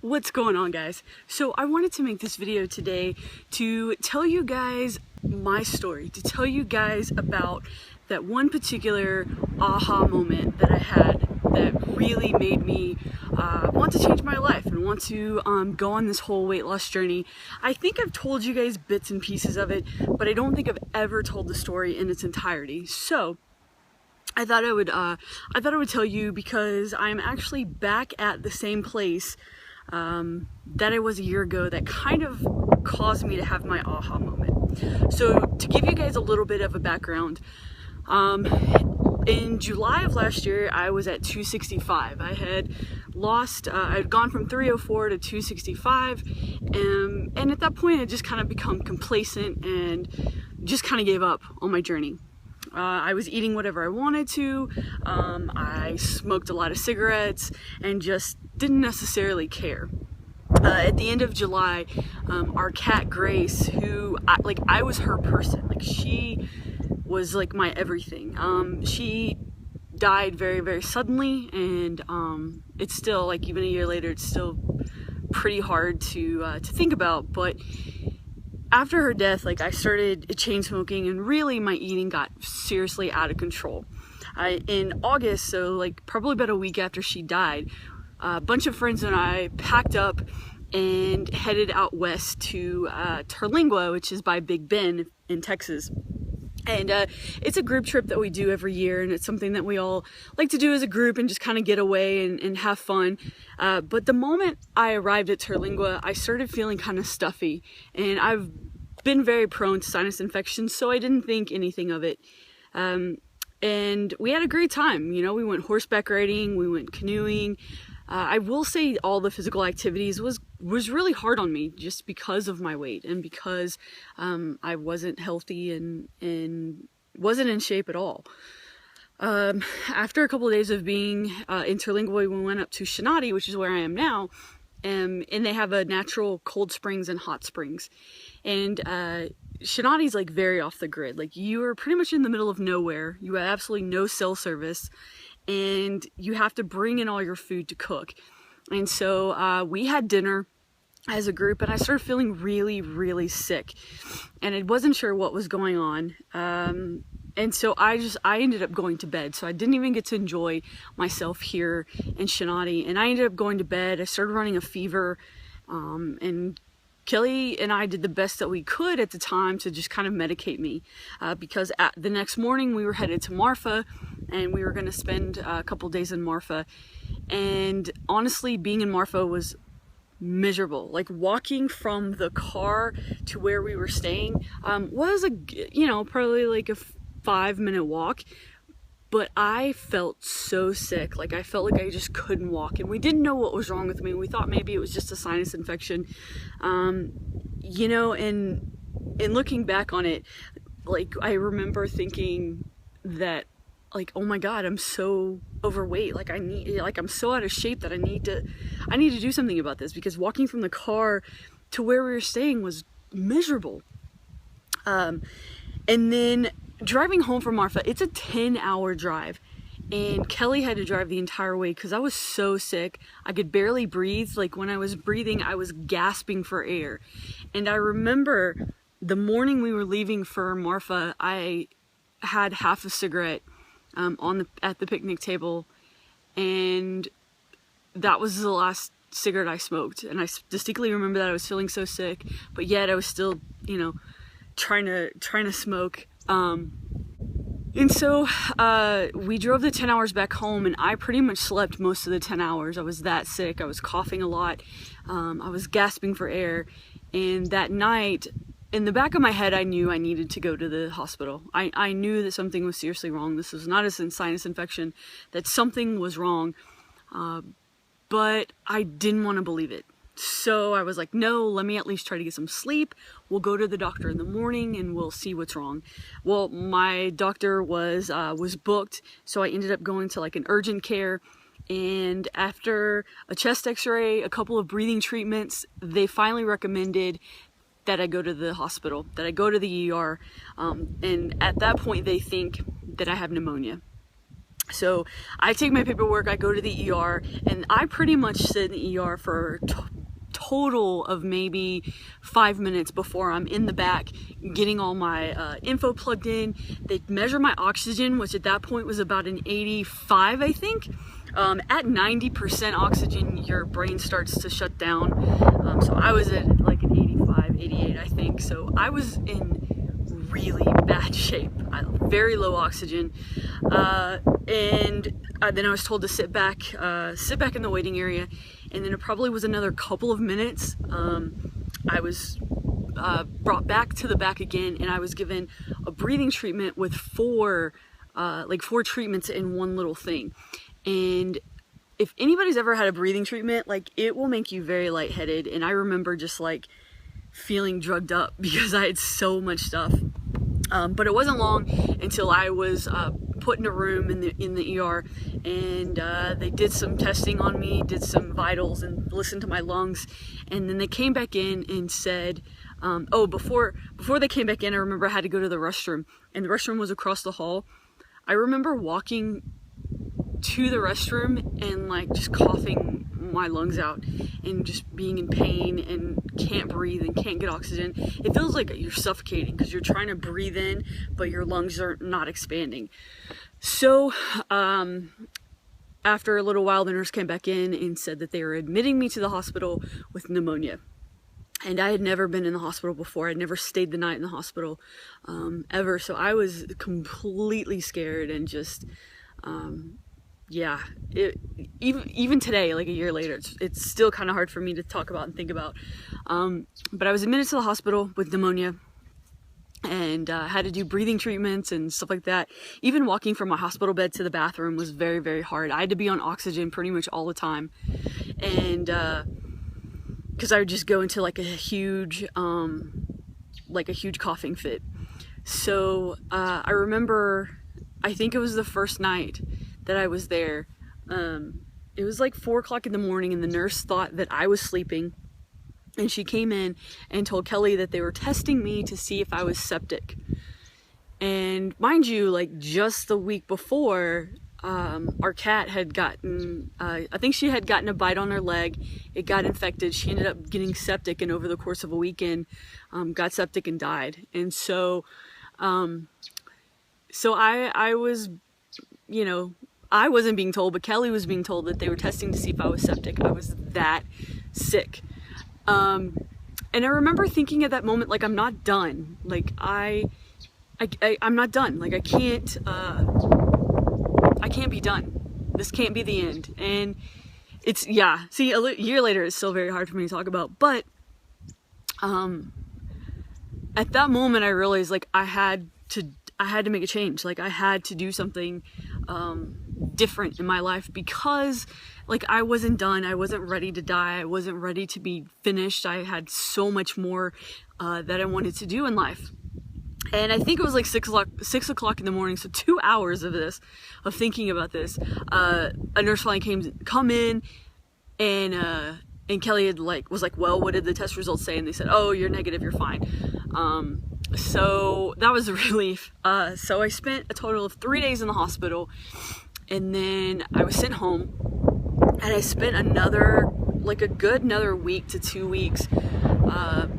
What's going on, guys? So I wanted to make this video today to tell you guys my story, to tell you guys about that one particular aha moment that I had that really made me want to change my life and want to go on this whole weight loss journey. I think I've told you guys bits and pieces of it, but I don't think I've ever told the story in its entirety. So I thought I would tell you, because I'm actually back at the same place that I was a year ago that kind of caused me to have my aha moment. So to give you guys a little bit of a background, in July of last year, I was at 265. I had I'd gone from 304 to 265, and at that point I just kind of become complacent and just kind of gave up on my journey. I was eating whatever I wanted to, I smoked a lot of cigarettes and just didn't necessarily care. At the end of July, our cat Grace, who, I was her person, she was like my everything. She died very, very suddenly, and it's still, even a year later, it's still pretty hard to think about, but after her death, I started chain smoking, and really my eating got seriously out of control. In August, so probably about a week after she died, a bunch of friends and I packed up and headed out west to Terlingua, which is by Big Bend in Texas. And it's a group trip that we do every year, and it's something that we all like to do as a group and just kind of get away and have fun. But the moment I arrived at Terlingua, I started feeling kind of stuffy, and I've been very prone to sinus infections, so I didn't think anything of it. And we had a great time. We went horseback riding, we went canoeing. I will say all the physical activities was really hard on me, just because of my weight and because I wasn't healthy and wasn't in shape at all. After a couple of days of being in Terlingua, we went up to Shinati, which is where I am now, and they have a natural cold springs and hot springs. And Shinati's very off the grid. You are pretty much in the middle of nowhere. You have absolutely no cell service, and you have to bring in all your food to cook. And so we had dinner as a group, and I started feeling really, really sick, and I wasn't sure what was going on. And so I ended up going to bed. So I didn't even get to enjoy myself here in Shinati, and I ended up going to bed. I started running a fever, and Kelly and I did the best that we could at the time to just kind of medicate me, because the next morning we were headed to Marfa, and we were going to spend a couple days in Marfa. And honestly, being in Marfa was miserable. Walking from the car to where we were staying was probably a 5-minute walk, but I felt so sick. I felt like I just couldn't walk, and we didn't know what was wrong with me. We thought maybe it was just a sinus infection, and looking back on it, I remember thinking that, oh my God, I'm so overweight. I'm so out of shape that I need to do something about this, because walking from the car to where we were staying was miserable. And then driving home from Marfa, it's a 10-hour drive, and Kelly had to drive the entire way because I was so sick. I could barely breathe. When I was breathing, I was gasping for air. And I remember the morning we were leaving for Marfa, I had half a cigarette at the picnic table, and that was the last cigarette I smoked. And I distinctly remember that I was feeling so sick, but yet I was still, trying to smoke. And so we drove the 10 hours back home, and I pretty much slept most of the 10 hours. I was that sick. I was coughing a lot. I was gasping for air. And that night, in the back of my head, I knew I needed to go to the hospital. I knew that something was seriously wrong. This was not a sinus infection, that something was wrong. But I didn't want to believe it. So I was like, no, let me at least try to get some sleep. We'll go to the doctor in the morning and we'll see what's wrong. Well, my doctor was booked, so I ended up going to an urgent care. And after a chest x-ray, a couple of breathing treatments, they finally recommended that I go to the hospital, that I go to the ER. And at that point, they think that I have pneumonia. So I take my paperwork, I go to the ER, and I pretty much sit in the ER for total of maybe 5 minutes before I'm in the back getting all my info plugged in. They measure my oxygen, which at that point was about an 85, I think. At 90% oxygen, your brain starts to shut down. So I was at like an 85, 88, I think. So I was in really bad shape, very low oxygen, and then I was told to sit back in the waiting area, and then it probably was another couple of minutes. I was brought back to the back again, and I was given a breathing treatment with four treatments in one little thing. And if anybody's ever had a breathing treatment, like, it will make you very lightheaded. And I remember just like feeling drugged up because I had so much stuff. But it wasn't long until I was put in a room in the ER, and they did some testing on me, did some vitals, and listened to my lungs. And then they came back in and said, before they came back in, I remember I had to go to the restroom, and the restroom was across the hall. I remember walking to the restroom and like just coughing my lungs out and just being in pain and can't breathe and can't get oxygen. It feels like you're suffocating because you're trying to breathe in, but your lungs are not expanding. So after a little while, the nurse came back in and said that they were admitting me to the hospital with pneumonia. And I had never been in the hospital before. I'd never stayed the night in the hospital ever. So I was completely scared and just even today, like a year later, it's still kind of hard for me to talk about and think about. But I was admitted to the hospital with pneumonia, and had to do breathing treatments and stuff like that. Even walking from my hospital bed to the bathroom was very, very hard. I had to be on oxygen pretty much all the time, and because I would just go into like a huge coughing fit. So I remember, I think it was the first night that I was there. It was like 4 o'clock in the morning, and the nurse thought that I was sleeping, and she came in and told Kelly that they were testing me to see if I was septic. And mind you, like just the week before, our cat had gotten, I think she had gotten a bite on her leg. It got infected. She ended up getting septic, and over the course of a weekend, got septic and died. And so I was, I wasn't being told, but Kelly was being told that they were testing to see if I was septic. I was that sick. And I remember thinking at that moment, like, I'm not done. Like, I'm not done. Like, I can't be done. This can't be the end. And it's, see, a year later, it's still very hard for me to talk about. But at that moment, I realized, like, I had to make a change. Like, I had to do something different in my life, because like I wasn't done. I wasn't ready to die. I wasn't ready to be finished. I had so much more that I wanted to do in life. And I think it was like 6 o'clock in the morning. So 2 hours of thinking about this. A nurse finally come in, and Kelly was like, well, what did the test results say? And they said, oh, you're negative, you're fine. So that was a relief. So I spent a total of 3 days in the hospital, and then I was sent home, and I spent another week to 2 weeks,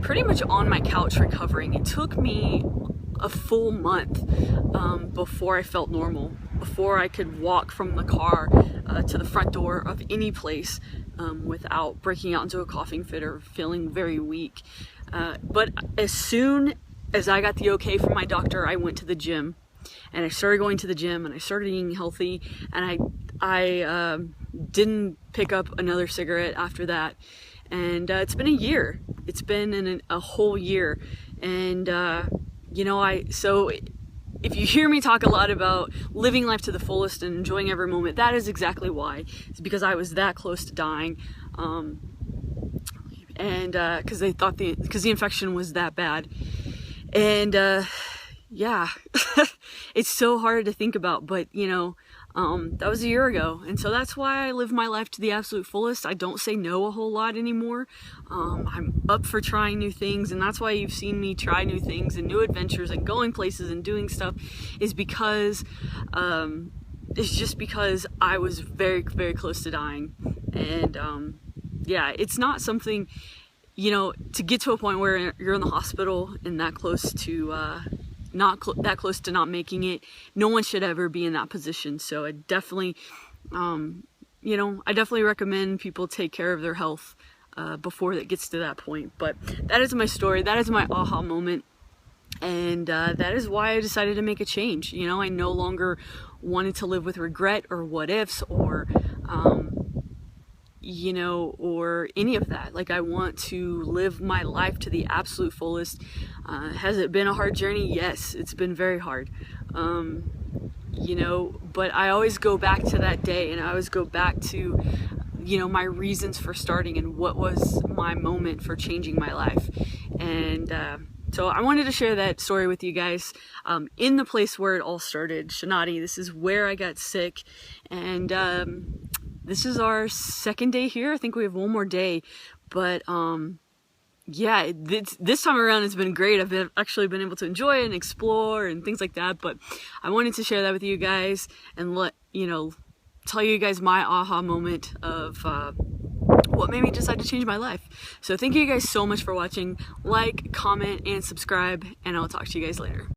pretty much on my couch recovering. It took me a full month, before I felt normal, before I could walk from the car, to the front door of any place, without breaking out into a coughing fit or feeling very weak. But as soon as I got the okay from my doctor, I went to the gym, and I started going to the gym, and I started eating healthy, and I didn't pick up another cigarette after that. And it's been a year. It's been a whole year. And so if you hear me talk a lot about living life to the fullest and enjoying every moment, that is exactly why. It's because I was that close to dying. And because the infection was that bad. And it's so hard to think about, but that was a year ago. And so that's why I live my life to the absolute fullest. I don't say no a whole lot anymore. I'm up for trying new things, and that's why you've seen me try new things and new adventures and going places and doing stuff, is because it's just because I was very, very close to dying. And yeah, it's not something, you know, to get to a point where you're in the hospital and that close to that close to not making it. No one should ever be in that position. So I definitely, you know, I definitely recommend people take care of their health before it gets to that point. But that is my story. That is my aha moment. And that is why I decided to make a change. You know, I no longer wanted to live with regret or what ifs or, you know, or any of that. Like, I want to live my life to the absolute fullest. Has it been a hard journey? Yes, it's been very hard. You know, but I always go back to that day, and I always go back to, you know, my reasons for starting and what was my moment for changing my life. And so I wanted to share that story with you guys, in the place where it all started, Shinati. This is where I got sick, and this is our second day here. I think we have one more day, but yeah, this time around it's been great. I've actually been able to enjoy and explore and things like that, but I wanted to share that with you guys and tell you guys my aha moment of what made me decide to change my life. So thank you guys so much for watching. Like, comment, and subscribe, and I'll talk to you guys later.